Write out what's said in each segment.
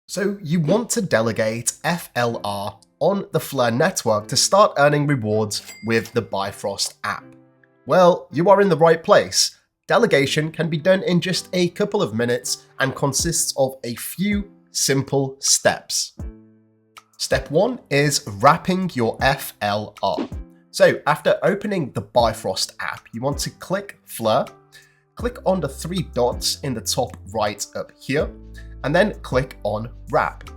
So you want to delegate FLR on the FLR network to start earning rewards with the Bifrost app. Well, you are in the right place. Delegation can be done in just a couple of minutes and consists of a few simple steps. Step 1 is wrapping your FLR. So after opening the Bifrost app, you want to click FLR, click on the 3 dots in the top right up here, and then click on wrap.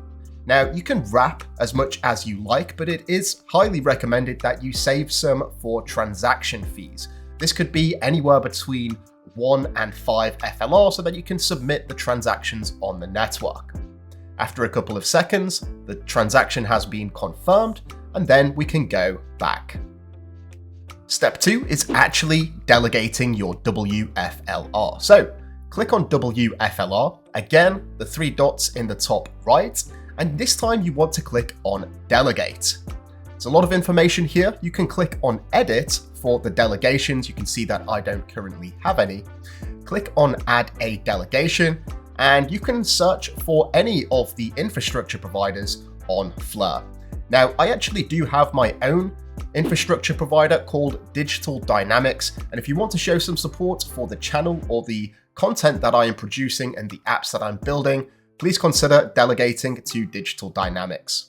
Now you can wrap as much as you like, but it is highly recommended that you save some for transaction fees. This could be anywhere between 1 and 5 FLR so that you can submit the transactions on the network. After a couple of seconds, the transaction has been confirmed, and then we can go back. Step 2 is actually delegating your WFLR. So click on WFLR, again, the 3 dots in the top right, and this time you want to click on Delegate. There's a lot of information here. You can click on Edit for the delegations. You can see that I don't currently have any. Click on Add a Delegation, and you can search for any of the infrastructure providers on FLR. Now, I actually do have my own infrastructure provider called Digital Dynamix, and if you want to show some support for the channel or the content that I am producing and the apps that I'm building, please consider delegating to Digital Dynamix.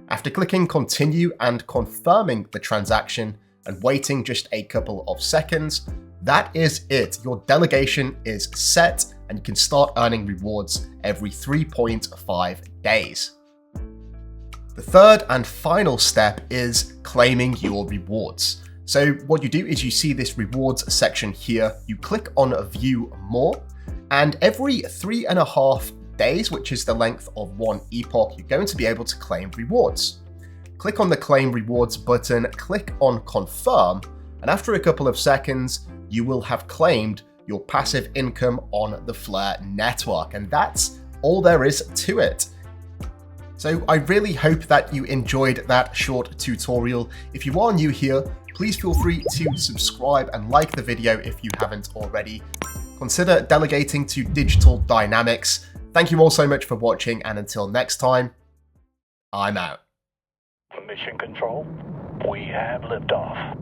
After clicking continue and confirming the transaction and waiting just a couple of seconds, that is it. Your delegation is set and you can start earning rewards every 3.5 days. The third and final step is claiming your rewards. So what you do is you see this rewards section here, you click on view more, and every 3.5 days, which is the length of one epoch, you're going to be able to claim rewards. Click on the claim rewards button, click on confirm, and after a couple of seconds, you will have claimed your passive income on the FLR network, and that's all there is to it. So I really hope that you enjoyed that short tutorial. If you are new here, please feel free to subscribe and like the video if you haven't already. Consider delegating to Digital Dynamix. Thank you all so much for watching, and until next time, I'm out. Mission Control, we have liftoff.